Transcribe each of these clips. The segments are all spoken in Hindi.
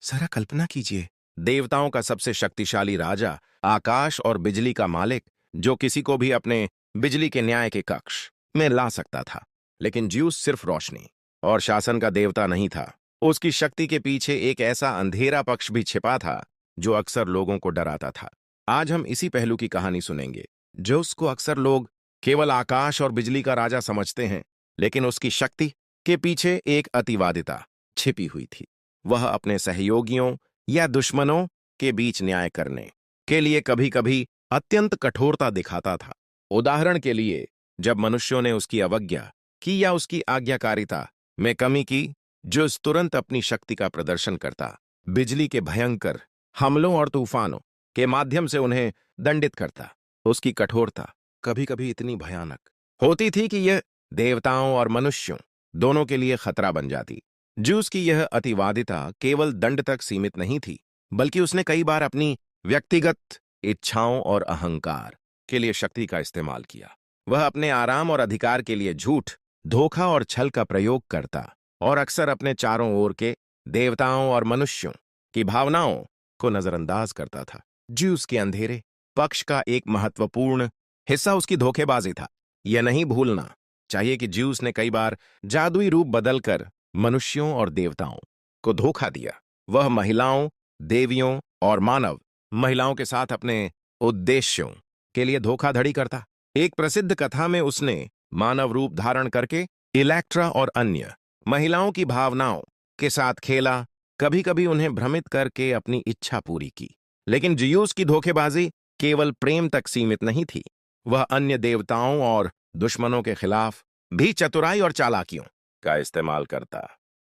जरा कल्पना कीजिए, देवताओं का सबसे शक्तिशाली राजा, आकाश और बिजली का मालिक, जो किसी को भी अपने बिजली के न्याय के कक्ष में ला सकता था। लेकिन ज्यूस सिर्फ रोशनी और शासन का देवता नहीं था। उसकी शक्ति के पीछे एक ऐसा अंधेरा पक्ष भी छिपा था जो अक्सर लोगों को डराता था। आज हम इसी पहलू की कहानी सुनेंगे। ज्यूस को अक्सर लोग केवल आकाश और बिजली का राजा समझते हैं, लेकिन उसकी शक्ति के पीछे एक अतिवादिता छिपी हुई थी। वह अपने सहयोगियों या दुश्मनों के बीच न्याय करने के लिए कभी कभी अत्यंत कठोरता दिखाता था। उदाहरण के लिए, जब मनुष्यों ने उसकी अवज्ञा की या उसकी आज्ञाकारिता में कमी की, जो तुरंत अपनी शक्ति का प्रदर्शन करता, बिजली के भयंकर हमलों और तूफानों के माध्यम से उन्हें दंडित करता। उसकी कठोरता कभी कभी इतनी भयानक होती थी कि यह देवताओं और मनुष्यों दोनों के लिए खतरा बन जाती। ज्यूस की यह अतिवादिता केवल दंड तक सीमित नहीं थी, बल्कि उसने कई बार अपनी व्यक्तिगत इच्छाओं और अहंकार के लिए शक्ति का इस्तेमाल किया। वह अपने आराम और अधिकार के लिए झूठ, धोखा और छल का प्रयोग करता और अक्सर अपने चारों ओर के देवताओं और मनुष्यों की भावनाओं को नजरअंदाज करता था। ज्यूस के अंधेरे पक्ष का एक महत्वपूर्ण हिस्सा उसकी धोखेबाजी था। यह नहीं भूलना चाहिए कि ज्यूस ने कई बार जादुई रूप बदलकर मनुष्यों और देवताओं को धोखा दिया। वह महिलाओं, देवियों और मानव महिलाओं के साथ अपने उद्देश्यों के लिए धोखाधड़ी करता। एक प्रसिद्ध कथा में उसने मानव रूप धारण करके इलेक्ट्रा और अन्य महिलाओं की भावनाओं के साथ खेला, कभी कभी उन्हें भ्रमित करके अपनी इच्छा पूरी की। लेकिन ज्यूस की धोखेबाजी केवल प्रेम तक सीमित नहीं थी। वह अन्य देवताओं और दुश्मनों के खिलाफ भी चतुराई और चालाकियों का इस्तेमाल करता।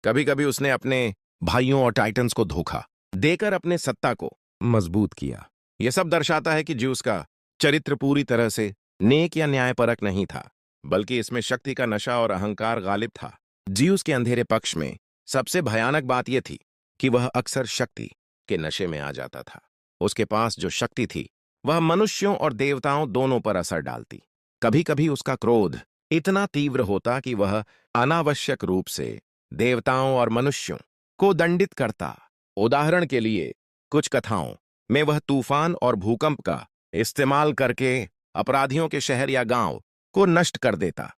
कभी कभी उसने अपने भाइयों और टाइटन्स को धोखा देकर अपने सत्ता को मजबूत किया। यह सब दर्शाता है कि ज्यूस का चरित्र पूरी तरह से नेक या न्यायपरक नहीं था, बल्कि इसमें शक्ति का नशा और अहंकार गालिब था। ज्यूस के अंधेरे पक्ष में सबसे भयानक बात यह थी कि वह अक्सर शक्ति के नशे में आ जाता था। उसके पास जो शक्ति थी, वह मनुष्यों और देवताओं दोनों पर असर डालती। कभी कभी उसका क्रोध इतना तीव्र होता कि वह अनावश्यक रूप से देवताओं और मनुष्यों को दंडित करता। उदाहरण के लिए, कुछ कथाओं में वह तूफान और भूकंप का इस्तेमाल करके अपराधियों के शहर या गांव को नष्ट कर देता।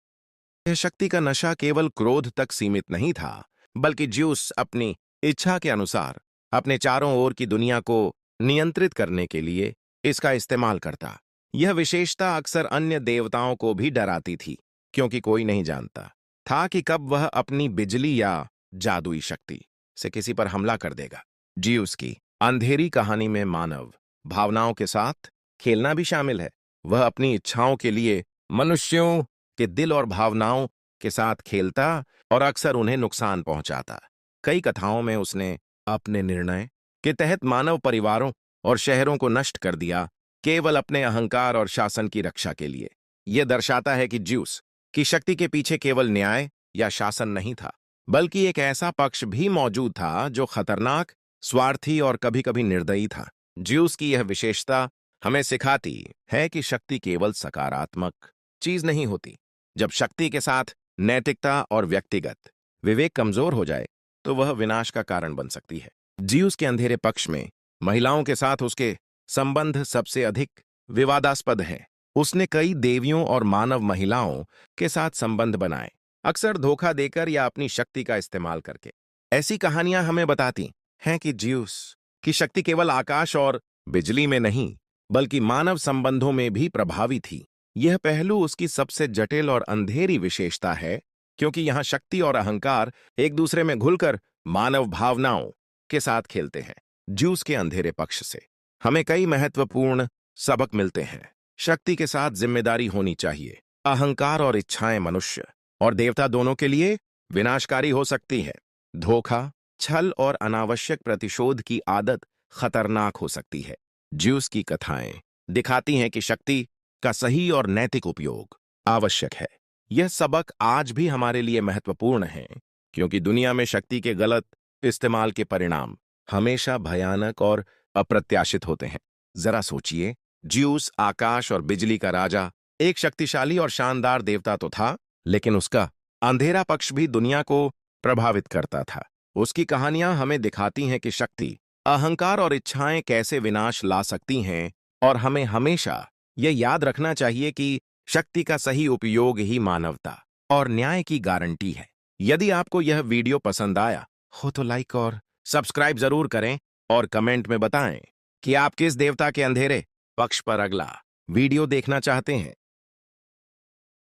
यह शक्ति का नशा केवल क्रोध तक सीमित नहीं था, बल्कि ज्यूस अपनी इच्छा के अनुसार अपने चारों ओर की दुनिया को नियंत्रित करने के लिए इसका इस्तेमाल करता। यह विशेषता अक्सर अन्य देवताओं को भी डराती थी, क्योंकि कोई नहीं जानता था कि कब वह अपनी बिजली या जादुई शक्ति से किसी पर हमला कर देगा। ज्यूस की अंधेरी कहानी में मानव भावनाओं के साथ खेलना भी शामिल है। वह अपनी इच्छाओं के लिए मनुष्यों के दिल और भावनाओं के साथ खेलता और अक्सर उन्हें नुकसान पहुंचाता। कई कथाओं में उसने अपने निर्णय के तहत मानव परिवारों और शहरों को नष्ट कर दिया, केवल अपने अहंकार और शासन की रक्षा के लिए। यह दर्शाता है कि ज्यूस की शक्ति के पीछे केवल न्याय या शासन नहीं था, बल्कि एक ऐसा पक्ष भी मौजूद था जो खतरनाक, स्वार्थी और कभी कभी निर्दयी था। ज्यूस की यह विशेषता हमें सिखाती है कि शक्ति केवल सकारात्मक चीज नहीं होती। जब शक्ति के साथ नैतिकता और व्यक्तिगत विवेक कमजोर हो जाए, तो वह विनाश का कारण बन सकती है। ज्यूस के अंधेरे पक्ष में महिलाओं के साथ उसके संबंध सबसे अधिक विवादास्पद हैं। उसने कई देवियों और मानव महिलाओं के साथ संबंध बनाए, अक्सर धोखा देकर या अपनी शक्ति का इस्तेमाल करके। ऐसी कहानियां हमें बताती हैं कि ज्यूस की शक्ति केवल आकाश और बिजली में नहीं, बल्कि मानव संबंधों में भी प्रभावी थी। यह पहलू उसकी सबसे जटिल और अंधेरी विशेषता है, क्योंकि यहां शक्ति और अहंकार एक दूसरे में घुलकर मानव भावनाओं के साथ खेलते हैं। ज्यूस के अंधेरे पक्ष से हमें कई महत्वपूर्ण सबक मिलते हैं। शक्ति के साथ जिम्मेदारी होनी चाहिए। अहंकार और इच्छाएं मनुष्य और देवता दोनों के लिए विनाशकारी हो सकती है। धोखा, छल और अनावश्यक प्रतिशोध की आदत खतरनाक हो सकती है। ज्यूस की कथाएं दिखाती हैं कि शक्ति का सही और नैतिक उपयोग आवश्यक है। यह सबक आज भी हमारे लिए महत्वपूर्ण है, क्योंकि दुनिया में शक्ति के गलत इस्तेमाल के परिणाम हमेशा भयानक और अप्रत्याशित होते हैं। जरा सोचिए, ज्यूस आकाश और बिजली का राजा एक शक्तिशाली और शानदार देवता तो था, लेकिन उसका अंधेरा पक्ष भी दुनिया को प्रभावित करता था। उसकी कहानियां हमें दिखाती हैं कि शक्ति, अहंकार और इच्छाएं कैसे विनाश ला सकती हैं, और हमें हमेशा यह याद रखना चाहिए कि शक्ति का सही उपयोग ही मानवता और न्याय की गारंटी है। यदि आपको यह वीडियो पसंद आया हो तो लाइक और सब्सक्राइब जरूर करें और कमेंट में बताएं कि आप किस देवता के अंधेरे पक्ष पर अगला वीडियो देखना चाहते हैं।